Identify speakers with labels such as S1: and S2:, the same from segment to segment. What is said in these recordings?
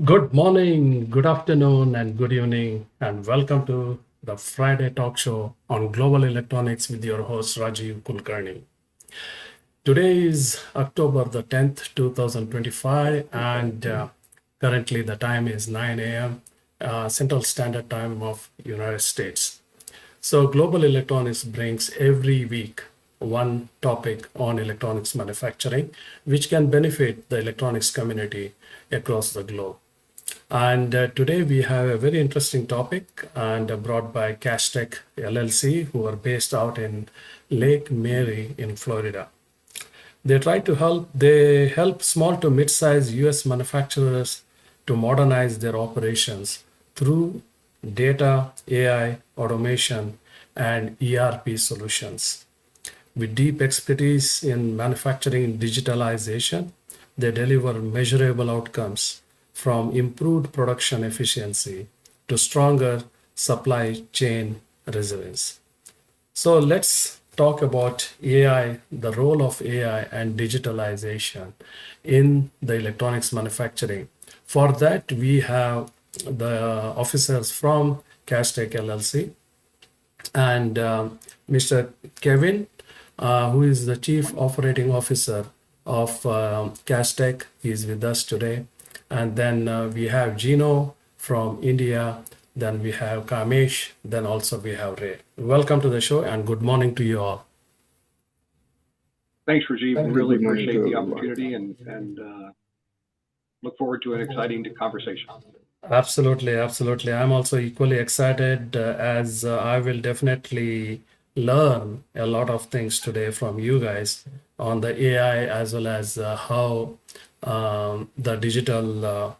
S1: Good morning, good afternoon, and good evening, and welcome to the Friday talk show on global electronics with your host Rajiv Kulkarni. Today is October the 10th, 2025, and currently the time is 9 a.m. Central Standard Time of United States. So Global Electronics brings every week one topic on electronics manufacturing, which can benefit the electronics community across the globe. And today we have a very interesting topic and brought by KASH Tech LLC, who are based out in Lake Mary in Florida. They help small to mid-sized US manufacturers to modernize their operations through data, AI, automation, and ERP solutions. With deep expertise in manufacturing digitalization, they deliver measurable outcomes from improved production efficiency to stronger supply chain resilience. So let's talk about AI, the role of AI and digitalization in the electronics manufacturing. For that, we have the officers from KASH Tech LLC and Mr. Kevin, who is the Chief Operating Officer of KASH Tech. He is with us today. And then we have Gino from India. Then we have Kamesh. Then also we have Ray. Welcome to the show and good morning to you all.
S2: Thanks, Rajiv. Really appreciate the opportunity and look forward to an exciting conversation.
S1: Absolutely, absolutely. I'm also equally excited as I will definitely learn a lot of things today from you guys on the AI as well as how the digital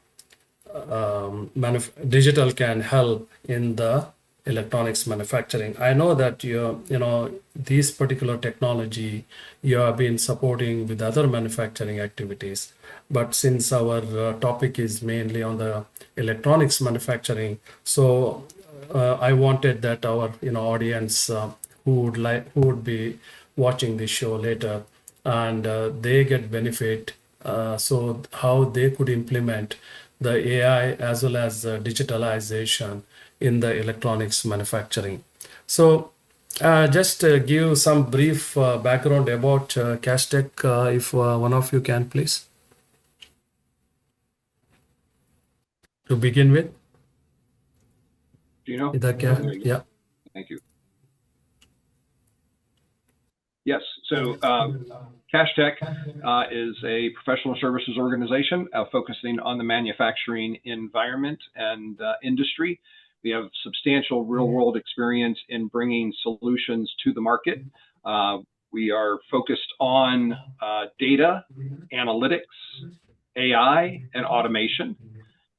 S1: can help in the electronics manufacturing. I know that these particular technology you have been supporting with other manufacturing activities, but since our topic is mainly on the electronics manufacturing, so I wanted that our audience who would be watching this show later and they get benefit, so how they could implement the AI as well as digitalization in the electronics manufacturing. So just give some brief background about KASH Tech, if one of you can, please, to begin with.
S2: Gino?
S1: Yeah.
S2: Thank you. Yes, so KASH Tech is a professional services organization focusing on the manufacturing environment and industry. We have substantial real-world experience in bringing solutions to the market. We are focused on data, analytics, AI, and automation.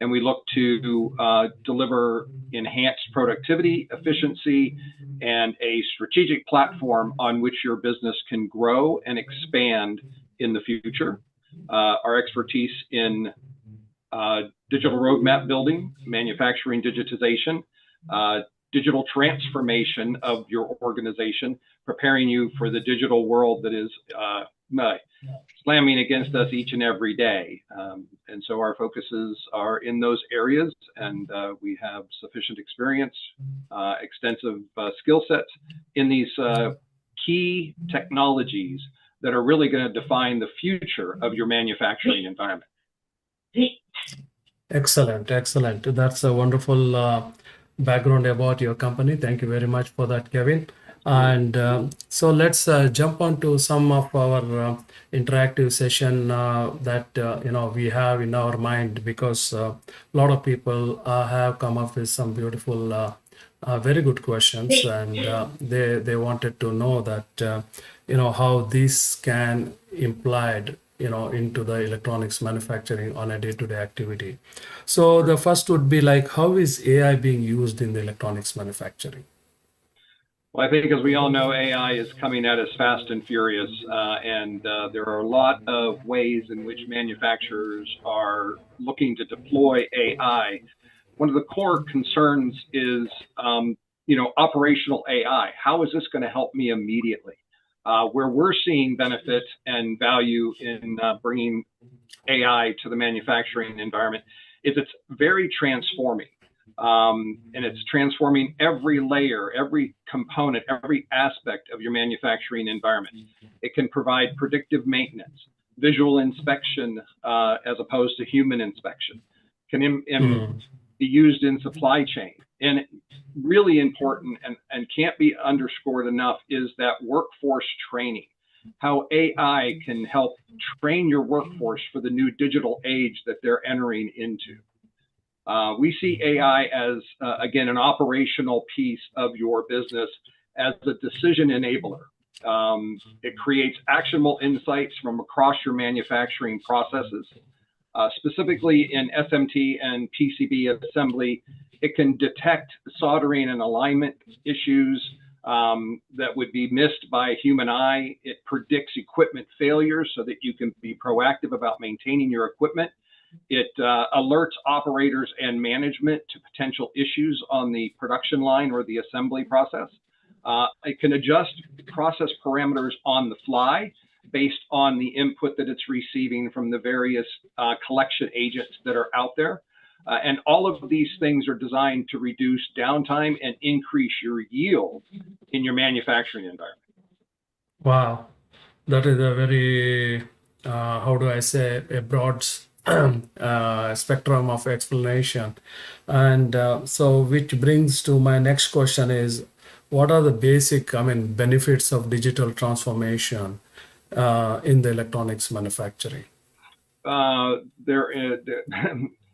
S2: And we look to deliver enhanced productivity, efficiency, and a strategic platform on which your business can grow and expand in the future. Our expertise in digital roadmap building, manufacturing digitization, digital transformation of your organization, preparing you for the digital world that is slamming against us each and every day. And so our focuses are in those areas, and we have sufficient experience, extensive skill sets in these key technologies that are really going to define the future of your manufacturing environment.
S1: Excellent, excellent. That's a wonderful background about your company. Thank you very much for that, Kevin. And so let's jump on to some of our interactive session that we have in our mind, because a lot of people have come up with some beautiful, very good questions, and they wanted to know that how this can implied into the electronics manufacturing on a day-to-day activity. So the first would be like, how is AI being used in the electronics manufacturing?
S2: Well, I think, as we all know, AI is coming at us fast and furious, and there are a lot of ways in which manufacturers are looking to deploy AI. One of the core concerns is, operational AI. How is this going to help me immediately? Where we're seeing benefit and value in bringing AI to the manufacturing environment is it's very transforming. And it's transforming every layer, every component, every aspect of your manufacturing environment. It can provide predictive maintenance, visual inspection as opposed to human inspection, can be used in supply chain. And really important and can't be underscored enough is that workforce training, how AI can help train your workforce for the new digital age that they're entering into. We see AI as, again, an operational piece of your business as a decision enabler. It creates actionable insights from across your manufacturing processes. Specifically in SMT and PCB assembly, it can detect soldering and alignment issues that would be missed by a human eye. It predicts equipment failures so that you can be proactive about maintaining your equipment. It alerts operators and management to potential issues on the production line or the assembly process. It can adjust process parameters on the fly based on the input that it's receiving from the various collection agents that are out there. And all of these things are designed to reduce downtime and increase your yield in your manufacturing environment.
S1: Wow, that is a very, how do I say, a broad spectrum of explanation. And so, which brings to my next question is, what are the basic, benefits of digital transformation in the electronics manufacturing?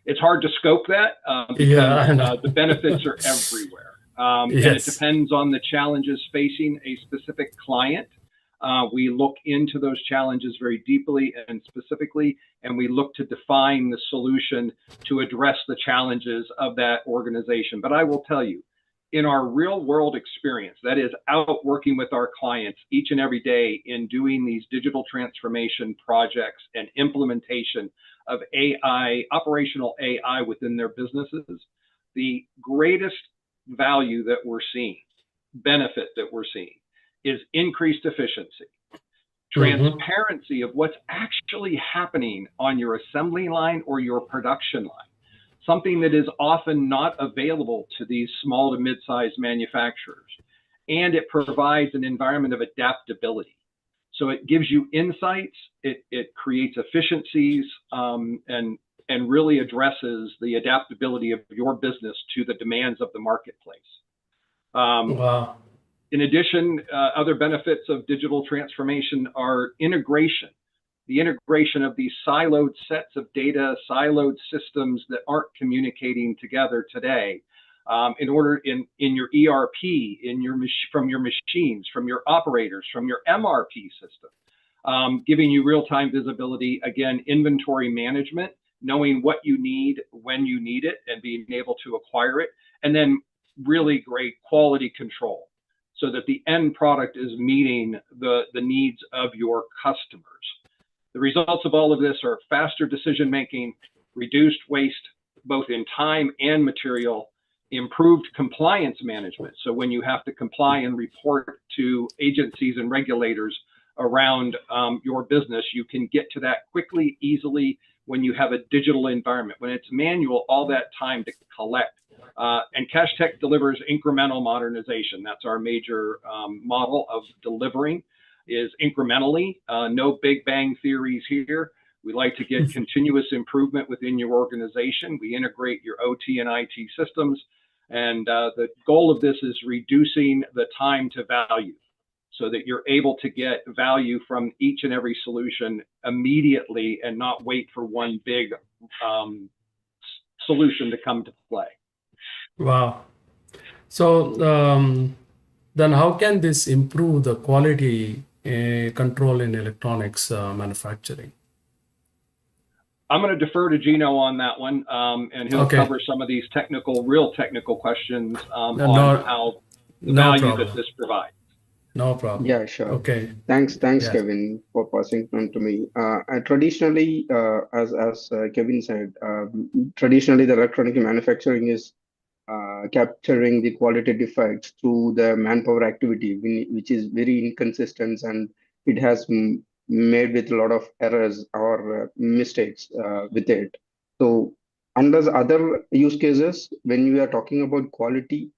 S2: It's hard to scope that because the benefits are everywhere. And it depends on the challenges facing a specific client. We look into those challenges very deeply and specifically, and we look to define the solution to address the challenges of that organization. But I will tell you, in our real world experience, that is out working with our clients each and every day in doing these digital transformation projects and implementation of AI, operational AI within their businesses, the greatest value that we're seeing, benefit that we're seeing, is increased efficiency, transparency of what's actually happening on your assembly line or your production line, something that is often not available to these small to mid-sized manufacturers. And it provides an environment of adaptability. So it gives you insights, it creates efficiencies, and really addresses the adaptability of your business to the demands of the marketplace.
S1: Wow.
S2: In addition, other benefits of digital transformation are integration. The integration of these siloed sets of data, siloed systems that aren't communicating together today, in order in your ERP, from your machines, from your operators, from your MRP system, giving you real-time visibility, again, inventory management, knowing what you need, when you need it, and being able to acquire it, and then really great quality control so that the end product is meeting the needs of your customers. The results of all of this are faster decision-making, reduced waste, both in time and material, improved compliance management. So when you have to comply and report to agencies and regulators around your business, you can get to that quickly, easily when you have a digital environment. When it's manual, all that time to collect. And KASH Tech delivers incremental modernization. That's our major model of delivering, is incrementally, no big bang theories here. We like to get continuous improvement within your organization. We integrate your OT and IT systems. And the goal of this is reducing the time to value so that you're able to get value from each and every solution immediately and not wait for one big solution to come to play.
S1: Wow. So then how can this improve the quality control in electronics manufacturing?
S2: I'm going to defer to Gino on that one, and he'll cover some of these real technical questions on how the value that this provides.
S1: No problem.
S3: Yeah, sure.
S1: Okay.
S3: Thanks, Kevin, for passing on to me. Traditionally, as Kevin said, traditionally the electronic manufacturing is capturing the quality defects through the manpower activity, which is very inconsistent, and it has made with a lot of errors or mistakes with it. So under the other use cases, when we are talking about quality,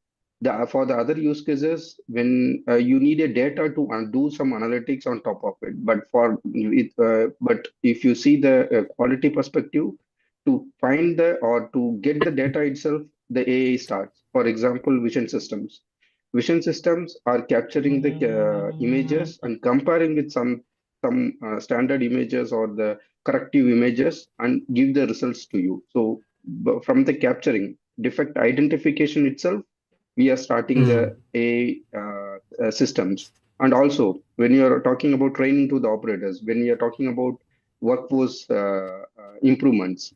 S3: for the other use cases, when you need a data to do some analytics on top of it, but if you see the quality perspective, to find the or to get the data itself, the AI starts. For example, vision systems. Vision systems are capturing the images and comparing with some standard images or the corrective images and give the results to you. So from the capturing defect identification itself, we are starting
S1: Mm.
S3: the AI systems. And also, when you are talking about training to the operators, when you are talking about workforce improvements,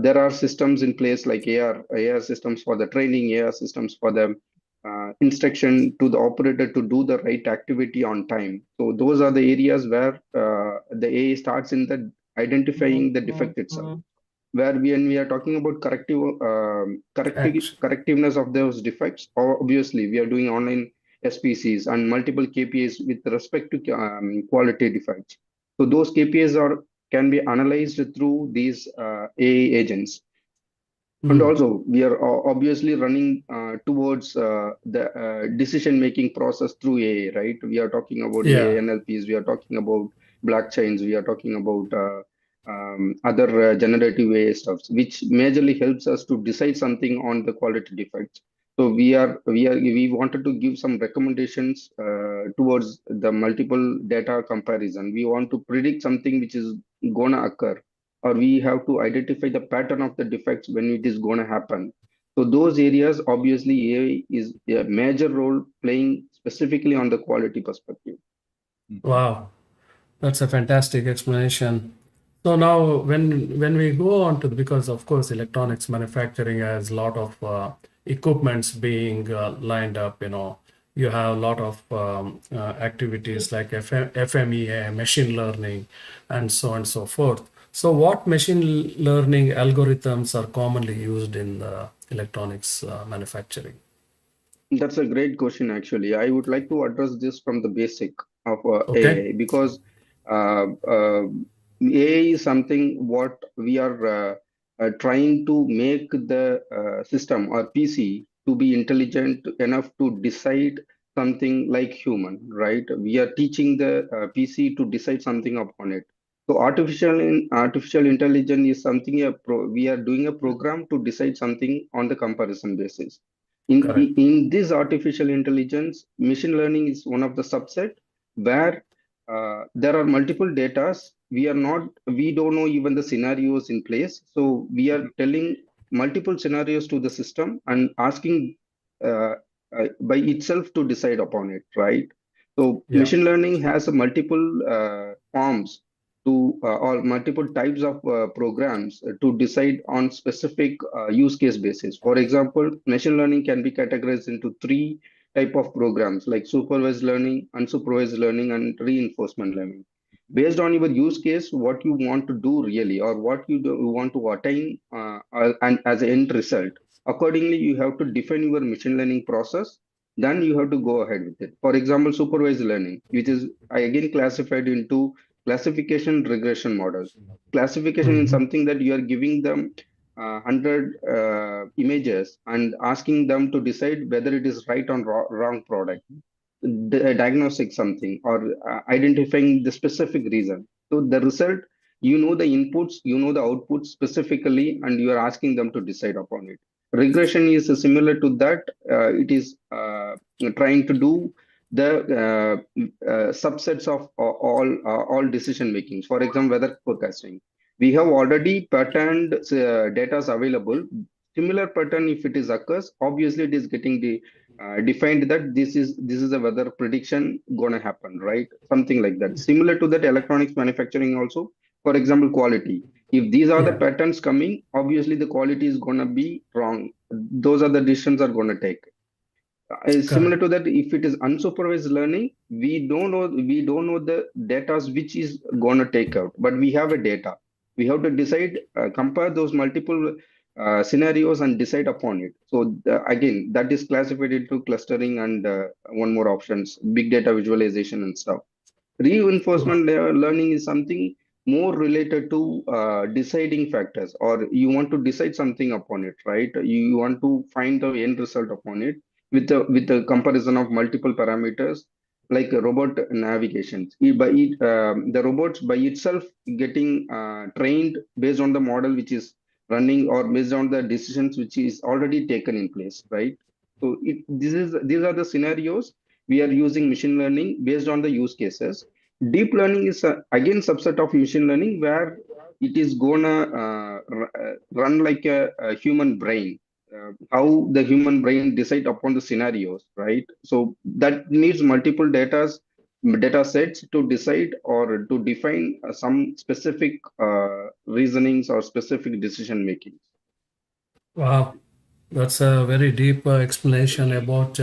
S3: there are systems in place like AR systems for the training, AR systems for the instruction to the operator to do the right activity on time. So those are the areas where the AI starts in the identifying the defect itself. Where when we are talking about
S1: Action.
S3: correctiveness of those defects, obviously we are doing online SPCs and multiple KPIs with respect to quality defects. So those KPIs are can be analyzed through these AI agents. And
S1: Mm.
S3: also, we are obviously running towards the decision-making process through AI, right? We are talking about
S1: Yeah.
S3: AI NLPs, we are talking about blockchains, we are talking about other generative AI stuffs, which majorly helps us to decide something on the quality defects. So we wanted to give some recommendations towards the multiple data comparison. We want to predict something which is gonna occur, or we have to identify the pattern of the defects when it is going to happen. So those areas, obviously, AI is a major role playing specifically on the quality perspective.
S1: Wow. That's a fantastic explanation. So now, when we go on to, because of course electronics manufacturing has a lot of equipments being lined up. You have a lot of activities like FMEA, machine learning, and so on and so forth. So, what machine learning algorithms are commonly used in electronics manufacturing?
S3: That's a great question, actually. I would like to address this from the basic of
S1: Okay.
S3: AI, because AI is something what we are trying to make the system or PC to be intelligent enough to decide something like human, right? We are teaching the PC to decide something upon it. So artificial intelligence is something we are doing a program to decide something on the comparison basis.
S1: Correct.
S3: In this artificial intelligence, machine learning is one of the subset where there are multiple datas. We don't know even the scenarios in place. So we are telling multiple scenarios to the system and asking by itself to decide upon it, right? So
S1: Yeah.
S3: machine learning has a multiple forms to or multiple types of programs to decide on specific use case basis. For example, machine learning can be categorized into three type of programs like supervised learning, unsupervised learning, and reinforcement learning. Based on your use case, what you want to do really, or what you want to attain, and as an end result, accordingly you have to define your machine learning process. Then you have to go ahead with it. For example, supervised learning, which is again classified into classification regression models. Classification is
S1: Mhm.
S3: something that you are giving them 100 images and asking them to decide whether it is right or wrong product, diagnostic something, or identifying the specific reason. So the result, the inputs, the outputs specifically, and you are asking them to decide upon it. Regression is similar to that. It is trying to do the subsets of all decision makings. For example, weather forecasting. We have already patterned data available. Similar pattern, if it is occurs, obviously it is getting defined that this is a weather prediction gonna happen, right? Something like that. Similar to that, electronics manufacturing also. For example, quality. If these are the
S1: Yeah.
S3: patterns coming, obviously the quality is gonna be wrong. Those are the decisions are gonna take. Similar
S1: Correct.
S3: to that, if it is unsupervised learning, we don't know the data which is gonna take out, but we have a data. We have to decide, compare those multiple scenarios and decide upon it. So again, that is classified into clustering and one more options, big data visualization and stuff. Reinforcement learning is something more related to deciding factors, or you want to decide something upon it, right? You want to find the end result upon it with the comparison of multiple parameters, like robot navigation. The robots by itself getting trained based on the model which is running, or based on the decisions which is already taken in place, right? So these are the scenarios we are using machine learning based on the use cases. Deep learning is again subset of machine learning, where it is gonna run like a human brain, how the human brain decide upon the scenarios, right? So that needs multiple data sets to decide or to define some specific reasonings or specific decision making.
S1: Wow, that's a very deep explanation about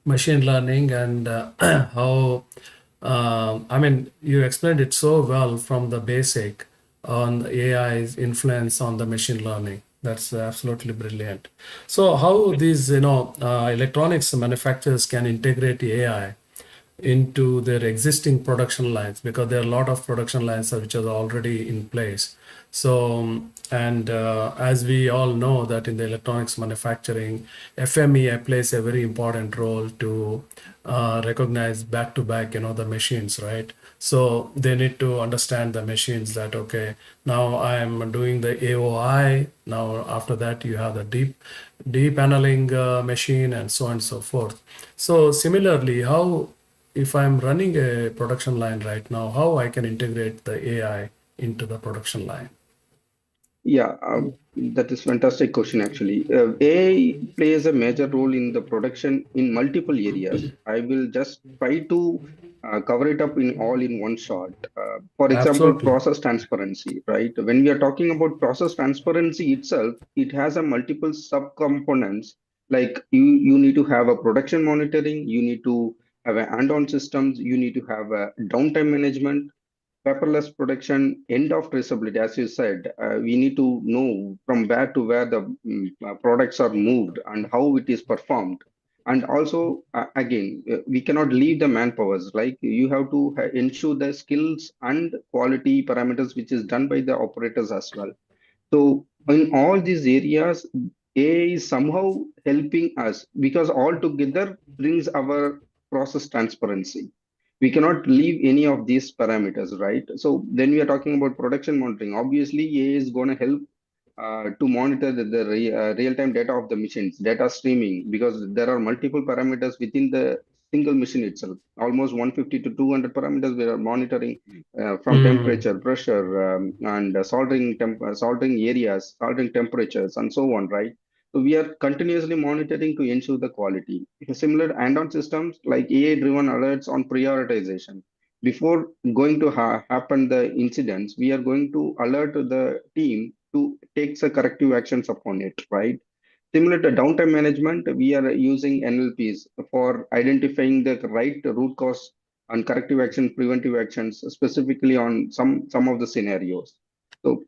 S1: machine learning and how, I mean, you explained it so well from the basic on AI's influence on the machine learning. That's absolutely brilliant. So, how these, electronics manufacturers can integrate AI into their existing production lines, because there are a lot of production lines which are already in place. So, and as we all know that in the electronics manufacturing, FMEA plays a very important role to recognize back to back, the machines, right? So they need to understand the machines that, okay, now I am doing the AOI. Now after that, you have the deep annealing machine and so on and so forth. So similarly, how if I'm running a production line right now, how I can integrate the AI into the production line?
S3: Yeah, that is fantastic question actually. AI plays a major role in the production in multiple areas. I will just try to cover it up in all in one shot. For example,
S1: Absolutely.
S3: process transparency, right? When we are talking about process transparency itself, it has a multiple subcomponents. Like you need to have a production monitoring, you need to have a hand-on systems, you need to have a downtime management, paperless production, end of traceability. As you said, we need to know from where to where the products are moved and how it is performed. And also, again, we cannot leave the manpowers. Like you have to ensure the skills and quality parameters, which is done by the operators as well. So in all these areas, AI is somehow helping us, because all together brings our process transparency. We cannot leave any of these parameters, right? So then we are talking about production monitoring. Obviously, AI is going to help to monitor the real-time data of the machines, data streaming, because there are multiple parameters within the single machine itself. Almost 150 to 200 parameters we are monitoring, from
S1: Mm.
S3: temperature, pressure, and soldering areas, soldering temperatures, and so on, right? So we are continuously monitoring to ensure the quality. Similar hand-on systems like AI-driven alerts on prioritization. Before going to happen the incidents, we are going to alert the team to take the corrective actions upon it, right? Similar to downtime management, we are using NLPs for identifying the right root cause and corrective action, preventive actions, specifically on some of the scenarios. So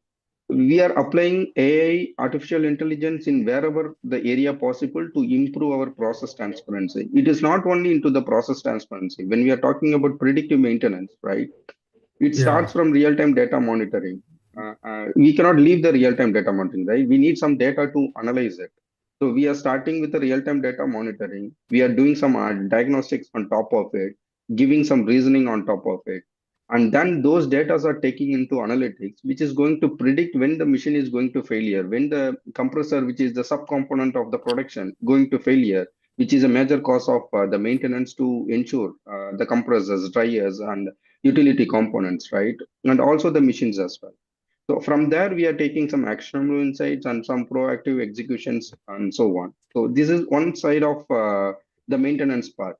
S3: we are applying AI, artificial intelligence, in wherever the area possible to improve our process transparency. It is not only into the process transparency. When we are talking about predictive maintenance, right? It
S1: Yeah.
S3: starts from real-time data monitoring. We cannot leave the real-time data monitoring, right? We need some data to analyze it. So we are starting with the real-time data monitoring. We are doing some diagnostics on top of it, giving some reasoning on top of it. And then those data are taking into analytics, which is going to predict when the machine is going to failure, when the compressor, which is the subcomponent of the production, going to failure, which is a major cause of the maintenance to ensure the compressors, dryers, and utility components, right? And also the machines as well. So from there, we are taking some actionable insights and some proactive executions and so on. So this is one side of the maintenance part.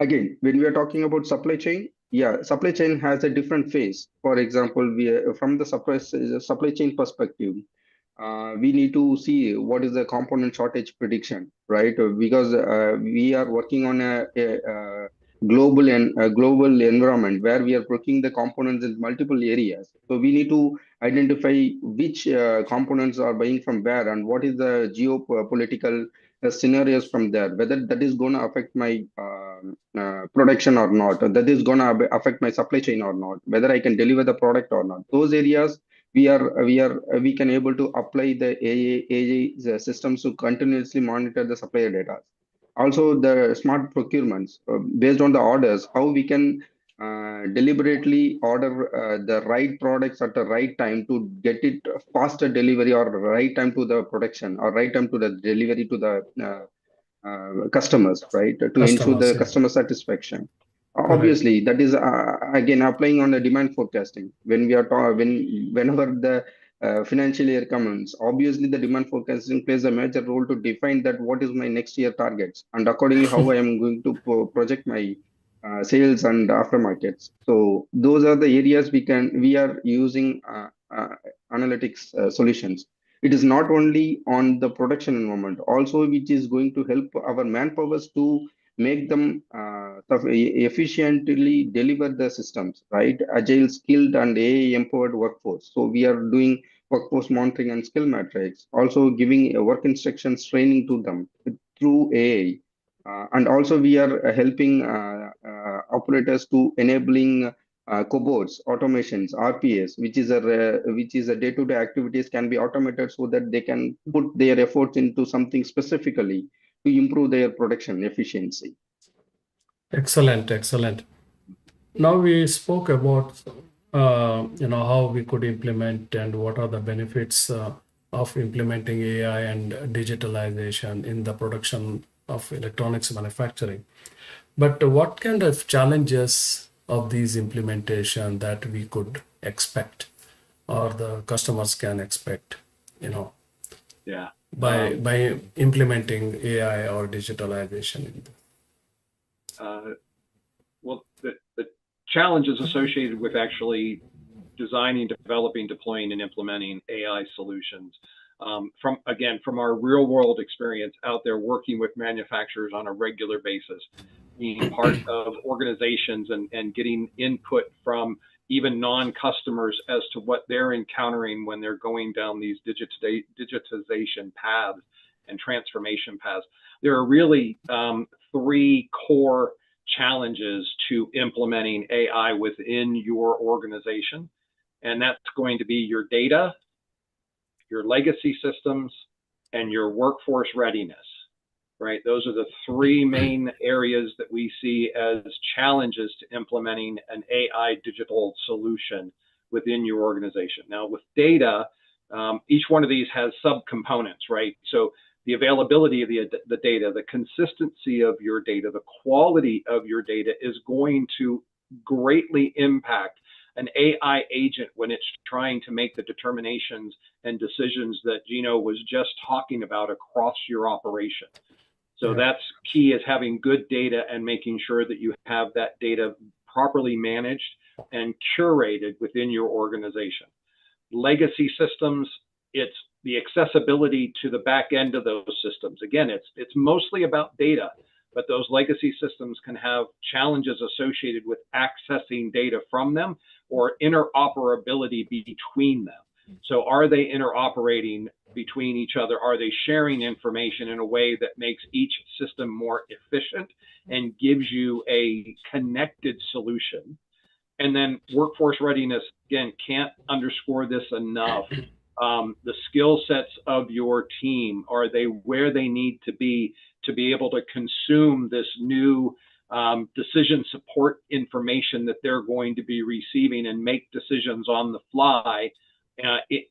S3: Again, when we are talking about supply chain, yeah, supply chain has a different phase. For example, from the supply chain perspective, we need to see what is the component shortage prediction, right? Because we are working on a global environment where we are working the components in multiple areas. So we need to identify which components are buying from where and what is the geopolitical scenarios from there, whether that is going to affect my production or not, that is going to affect my supply chain or not, whether I can deliver the product or not. Those areas we can able to apply the AI systems to continuously monitor the supplier data. Also, the smart procurements based on the orders, how we can deliberately order the right products at the right time to get it faster delivery, or right time to the production, or right time to the delivery to the customers, right? To ensure
S1: Customers,
S3: the
S1: yeah.
S3: customer satisfaction.
S1: Correct.
S3: Obviously, that is again applying on the demand forecasting. When we are whenever the financial year comes, obviously the demand forecasting plays a major role to define that what is my next year targets, and accordingly how I am going to project my sales and aftermarkets. So those are the areas we are using analytics solutions. It is not only on the production environment, also which is going to help our manpowers to make them efficiently deliver the systems, right? Agile, skilled, and AI empowered workforce. So we are doing workforce monitoring and skill metrics, also giving work instructions training to them through AI. And also we are helping operators to enabling cobots, automations, RPS, which is a day-to-day activities can be automated so that they can put their efforts into something specifically to improve their production efficiency.
S1: Excellent, excellent. Now we spoke about how we could implement and what are the benefits of implementing AI and digitalization in the production of electronics manufacturing. But what kind of challenges of these implementation that we could expect or the customers can expect,
S2: Yeah.
S1: by implementing AI or digitalization?
S2: Well, the challenges associated with actually designing, developing, deploying, and implementing AI solutions. From our real world experience out there working with manufacturers on a regular basis, being part of organizations and getting input from even non-customers as to what they're encountering when they're going down these digitization paths and transformation paths. There are really three core challenges to implementing AI within your organization. And that's going to be your data, your legacy systems, and your workforce readiness, right? Those are the three main areas that we see as challenges to implementing an AI digital solution within your organization. Now with data, each one of these has subcomponents, right? So the availability of the data, the consistency of your data, the quality of your data is going to greatly impact an AI agent when it's trying to make the determinations and decisions that Gino was just talking about across your operation. So that's key, is having good data and making sure that you have that data properly managed and curated within your organization. Legacy systems, it's the accessibility to the back end of those systems. Again, it's mostly about data, but those legacy systems can have challenges associated with accessing data from them or interoperability between them. So are they interoperating between each other? Are they sharing information in a way that makes each system more efficient and gives you a connected solution? And then workforce readiness, again, can't underscore this enough. The skill sets of your team, are they where they need to be able to consume this new decision support information that they're going to be receiving and make decisions on the fly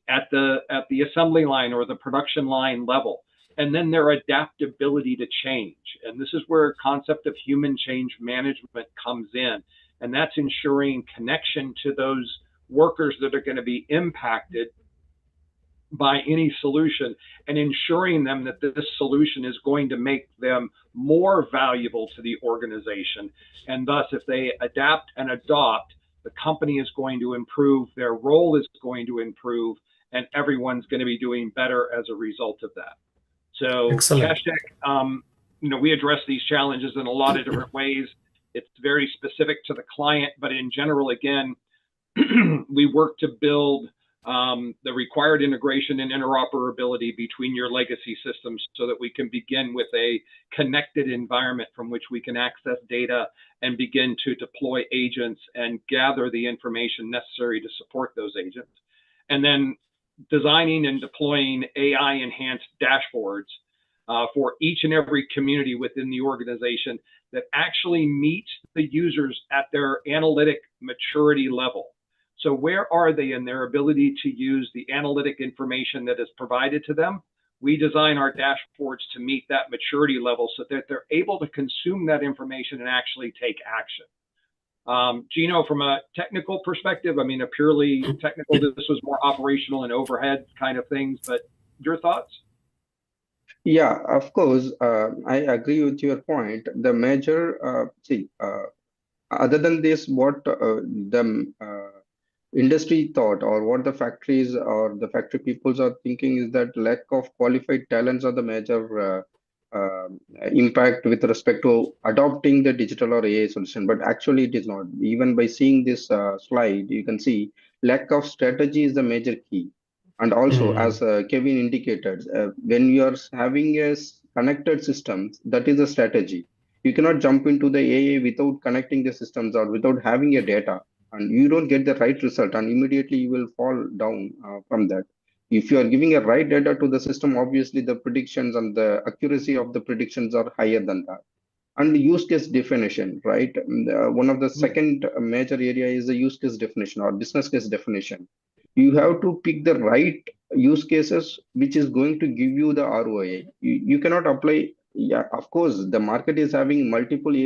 S2: at the assembly line or the production line level? And then their adaptability to change. And this is where a concept of human change management comes in. And that's ensuring connection to those workers that are going to be impacted by any solution, and ensuring them that this solution is going to make them more valuable to the organization. And thus, if they adapt and adopt, the company is going to improve, their role is going to improve, and everyone's going to be doing better as a result of that. So KASH Tech, we address these challenges in a lot of different ways. It's very specific to the client, but in general, again, we work to build the required integration and interoperability between your legacy systems so that we can begin with a connected environment from which we can access data and begin to deploy agents and gather the information necessary to support those agents. And then designing and deploying AI enhanced dashboards for each and every community within the organization that actually meet the users at their analytic maturity level. So where are they in their ability to use the analytic information that is provided to them? We design our dashboards to meet that maturity level so that they're able to consume that information and actually take action. Gino, from a technical perspective, I mean, a purely technical, this was more operational and overhead kind of things, but your thoughts?
S3: Yeah, of course. I agree with your point. The major, other than this, what the industry thought or what the factories or the factory peoples are thinking is that lack of qualified talents are the major impact with respect to adopting the digital or AI solution. But actually, it is not. Even by seeing this slide, you can see lack of strategy is the major key. And also, as Kevin indicated, when you are having a connected system, that is a strategy. You cannot jump into the AI without connecting the systems or without having a data, and you don't get the right result, and immediately you will fall down from that. If you are giving a right data to the system, obviously the predictions and the accuracy of the predictions are higher than that. And the use case definition, right? One of the second major area is the use case definition or business case definition. You have to pick the right use cases which is going to give you the ROI. You cannot apply, yeah, of course, the market is having multiple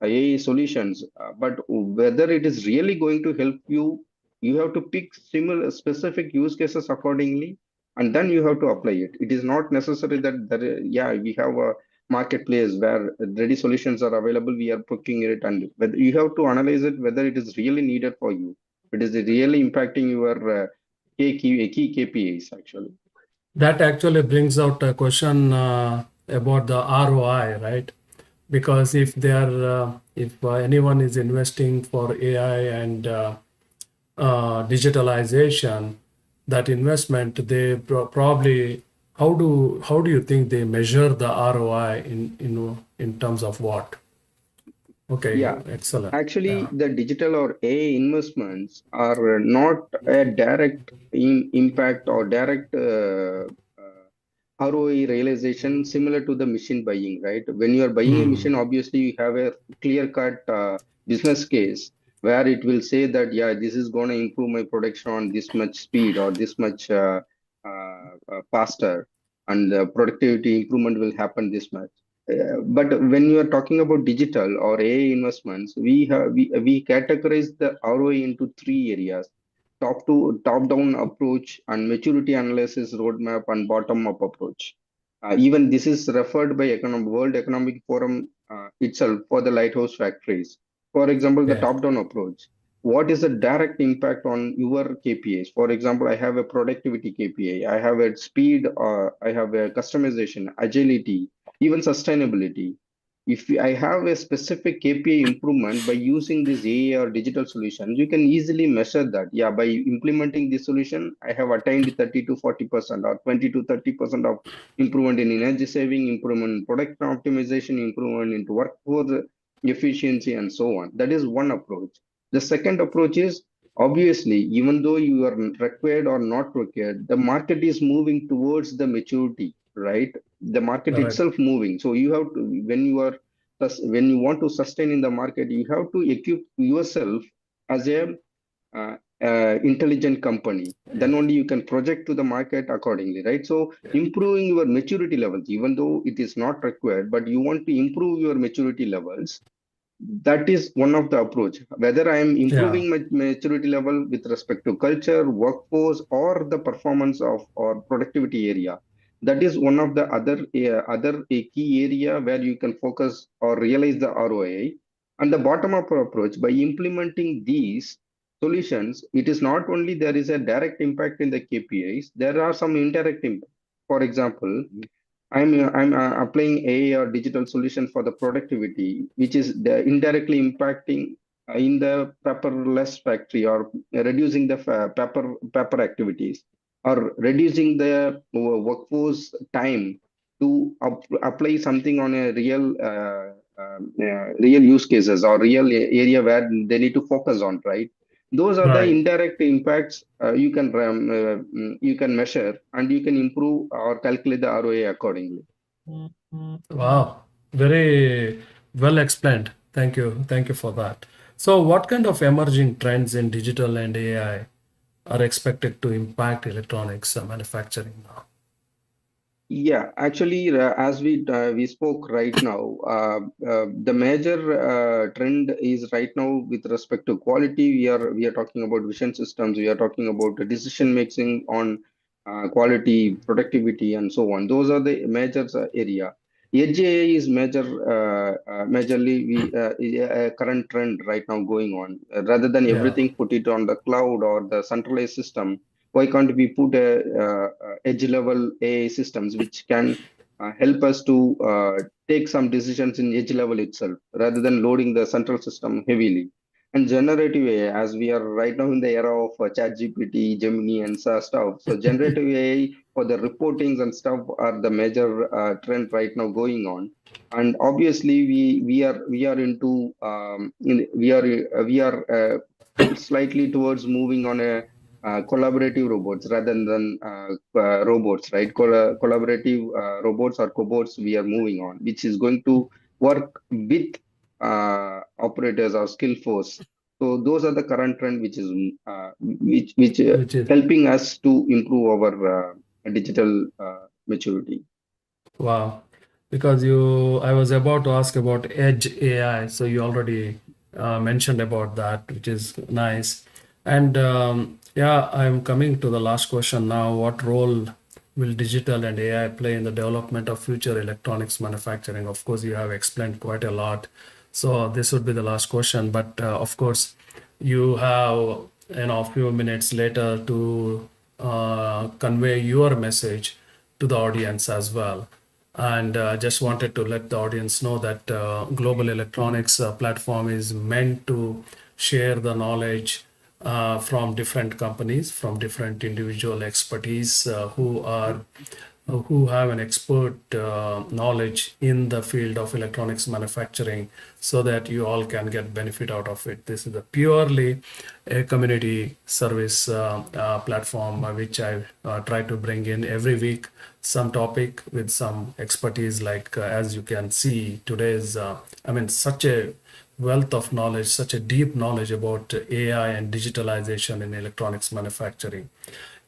S3: AI solutions, but whether it is really going to help you, you have to pick similar specific use cases accordingly, and then you have to apply it. It is not necessary that yeah, we have a marketplace where ready solutions are available, we are picking it, and whether you have to analyze it whether it is really needed for you. It is really impacting your key KPIs actually.
S1: That actually brings out a question about the ROI, right? Because if anyone is investing for AI and digitalization, that investment, they probably, how do you think they measure the ROI in terms of what? Okay,
S3: Yeah,
S1: excellent.
S3: actually, the digital or AI investments are not a direct impact or direct ROI realization similar to the machine buying, right? When you are buying a machine, obviously you have a clear-cut business case where it will say that, yeah, this is going to improve my production on this much speed or this much faster, and the productivity improvement will happen this much. But when you are talking about digital or AI investments, we categorize the ROI into three areas: top down approach and maturity analysis roadmap and bottom up approach. Even this is referred by World Economic Forum itself for the lighthouse factories. For example, the
S1: Yeah.
S3: top down approach. What is the direct impact on your KPIs? For example, I have a productivity KPI, I have a speed, I have a customization, agility, even sustainability. If I have a specific KPI improvement by using this AI or digital solutions, you can easily measure that. Yeah, by implementing this solution, I have attained 30 to 40% or 20 to 30% of improvement in energy saving, improvement in product optimization, improvement into workforce efficiency, and so on. That is one approach. The second approach is, obviously, even though you are required or not required, the market is moving towards the maturity, right? The market
S1: Correct.
S3: itself moving. So you have to, when you want to sustain in the market, you have to equip yourself as a intelligent company. Then only you can project to the market accordingly, right? So improving your maturity levels, even though it is not required, but you want to improve your maturity levels. That is one of the approach. Whether I am improving my maturity level with respect to culture, workforce, or the performance of or productivity area, that is one of the other key area where you can focus or realize the ROI. And the bottom up approach, by implementing these solutions, it is not only there is a direct impact in the KPIs, there are some indirect impact. For example, I'm applying AI or digital solution for the productivity, which is indirectly impacting in the paperless factory, or reducing the paper activities, or reducing the workforce time to apply something on a real use cases or real area where they need to focus on, right? Those are the
S1: Right.
S3: indirect impacts you can measure, and you can improve or calculate the ROA accordingly.
S1: Wow, very well explained. Thank you. Thank you for that. So, what kind of emerging trends in digital and AI are expected to impact electronics manufacturing now?
S3: Yeah, actually, as we spoke right now, the major trend is right now with respect to quality. We are talking about vision systems. We are talking about the decision making on quality, productivity, and so on. Those are the major area. Edge AI is majorly a current trend right now going on. Rather than
S1: Yeah,
S3: everything put it on the cloud or the centralized system, why can't we put a edge level AI systems which can help us to take some decisions in edge level itself rather than loading the central system heavily. And generative AI, as we are right now in the era of ChatGPT, Gemini, and stuff. So generative AI for the reportings and stuff are the major trend right now going on. And obviously, we are into we are slightly towards moving on a collaborative robots rather than robots, right? Collaborative robots or cobots we are moving on, which is going to work with operators or skill force. So those are the current trend, which is which
S1: which is
S3: helping us to improve our digital maturity.
S1: wow. Because I was about to ask about edge AI, so you already mentioned about that, which is nice. And yeah, I'm coming to the last question now. What role will digital and AI play in the development of future electronics manufacturing? Of course, you have explained quite a lot. So this would be the last question. But of course, you have a few minutes later to convey your message to the audience as well. And just wanted to let the audience know that Global Electronics platform is meant to share the knowledge from different companies, from different individual expertise who have an expert knowledge in the field of electronics manufacturing, so that you all can get benefit out of it. This is a purely a community service platform which I try to bring in every week some topic with some expertise, like as you can see today's such a wealth of knowledge, such a deep knowledge about AI and digitalization in electronics manufacturing.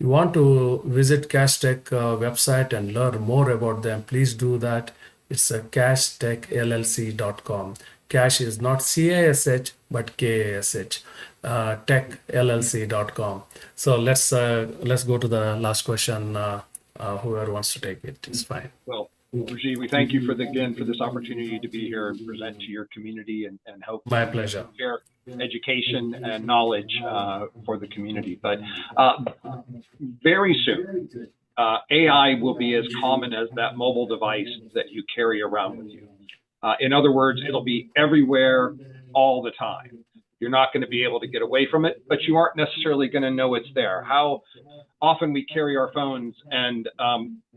S1: You want to visit KASH Tech website and learn more about them, please do that. It's a kashtechllc.com. Cash is not CASH but KASH. Techllc.com. So let's go to the last question. Whoever wants to take it is fine.
S2: Well, Rajiv, we thank you again for this opportunity to be here and present to your community and help
S1: My pleasure.
S2: share education and knowledge for the community. But very soon, AI will be as common as that mobile device that you carry around with you. In other words, it'll be everywhere all the time. You're not going to be able to get away from it, but you aren't necessarily going to know it's there. How often we carry our phones, and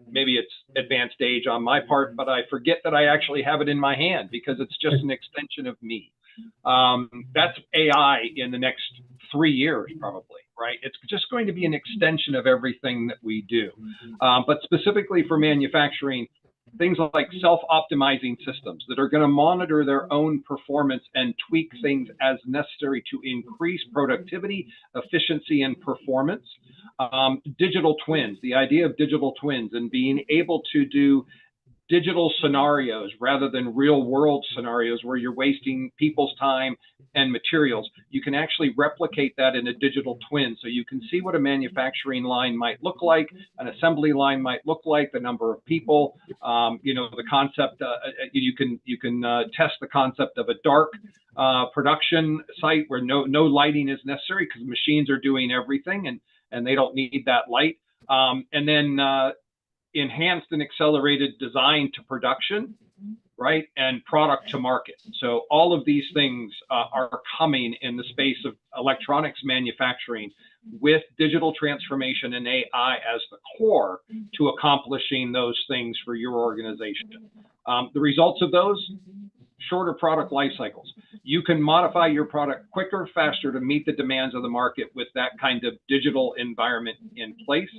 S2: maybe it's advanced age on my part, but I forget that I actually have it in my hand because it's just an extension of me. That's AI in the next 3 years, probably, right? It's just going to be an extension of everything that we do. But specifically for manufacturing, things like self-optimizing systems that are going to monitor their own performance and tweak things as necessary to increase productivity, efficiency, and performance. Digital twins, the idea of digital twins and being able to do digital scenarios rather than real world scenarios where you're wasting people's time and materials. You can actually replicate that in a digital twin. So you can see what a manufacturing line might look like, an assembly line might look like, the number of people, the concept, you can test the concept of a dark production site where no lighting is necessary because machines are doing everything and they don't need that light. And then enhanced and accelerated design to production, right? And product to market. So all of these things are coming in the space of electronics manufacturing with digital transformation and AI as the core to accomplishing those things for your organization. The results of those, shorter product life cycles. You can modify your product quicker, faster to meet the demands of the market with that kind of digital environment in place.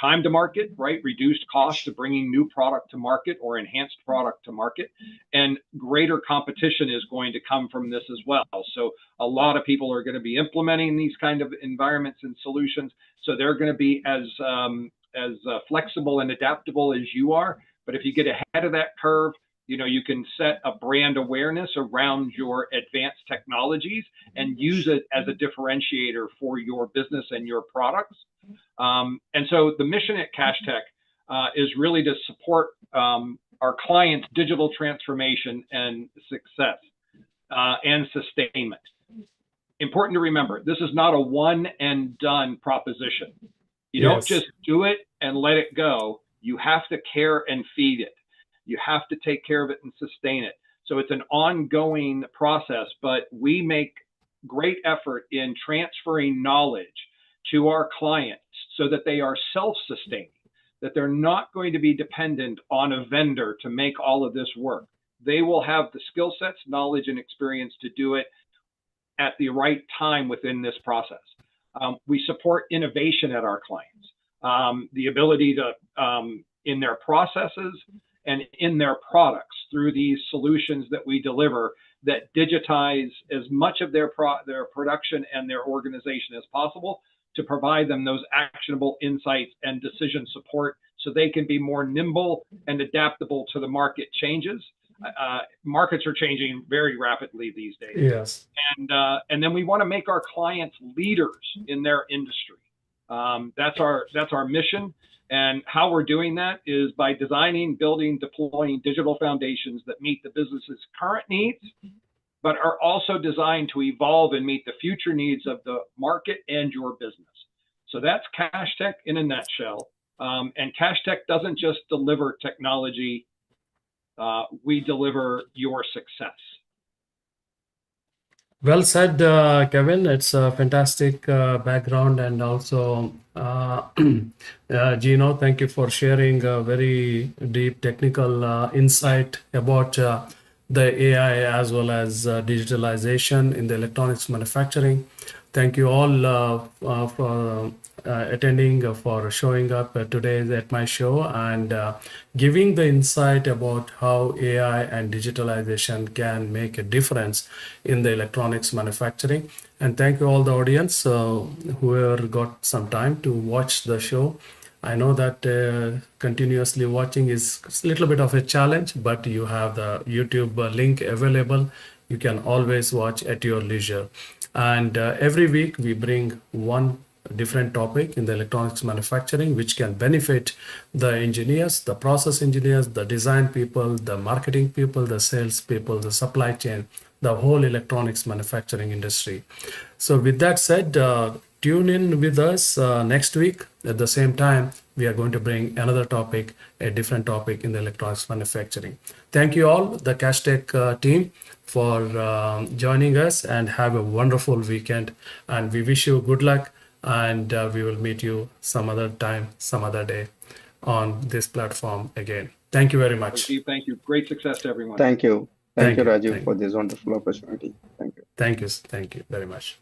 S2: Time to market, right? Reduced cost of bringing new product to market or enhanced product to market. And greater competition is going to come from this as well. So a lot of people are going to be implementing these kind of environments and solutions. So they're going to be as flexible and adaptable as you are. But if you get ahead of that curve, you know, you can set a brand awareness around your advanced technologies and use it as a differentiator for your business and your products. And so the mission at KASH Tech is really to support our clients' digital transformation and success and sustainment. Important to remember, this is not a one and done proposition. You don't just do it and let it go. You have to care and feed it. You have to take care of it and sustain it. So it's an ongoing process, but we make great effort in transferring knowledge to our clients so that they are self-sustaining, that they're not going to be dependent on a vendor to make all of this work. They will have the skill sets, knowledge, and experience to do it at the right time within this process. We support innovation at our clients, the ability to, in their processes and in their products through these solutions that we deliver that digitize as much of their production and their organization as possible to provide them those actionable insights and decision support so they can be more nimble and adaptable to the market changes. Markets are changing very rapidly these days.
S1: Yes.
S2: And then we want to make our clients leaders in their industry. That's our mission. And how we're doing that is by designing, building, deploying digital foundations that meet the business's current needs, but are also designed to evolve and meet the future needs of the market and your business. So that's KASH Tech in a nutshell. And KASH Tech doesn't just deliver technology, we deliver your success.
S1: Well said, Kevin. It's a fantastic background, and also Gino, thank you for sharing a very deep technical insight about the AI as well as digitalization in the electronics manufacturing. Thank you all for attending, for showing up today at my show and giving the insight about how AI and digitalization can make a difference in the electronics manufacturing. And thank you all the audience whoever got some time to watch the show. I know that continuously watching is a little bit of a challenge, but you have the YouTube link available. You can always watch at your leisure. And every week we bring one different topic in the electronics manufacturing, which can benefit the engineers, the process engineers, the design people, the marketing people, the sales people, the supply chain, the whole electronics manufacturing industry. So with that said, tune in with us next week. At the same time, we are going to bring another topic, a different topic in the electronics manufacturing. Thank you all, the KASH Tech team, for joining us, and have a wonderful weekend. And we wish you good luck, and we will meet you some other time, some other day on this platform again. Thank you very much.
S2: Thank you. Great success to everyone.
S3: Thank you. Thank you, Rajiv,
S1: Thank
S3: for this wonderful opportunity. Thank you.
S1: Thank you very much.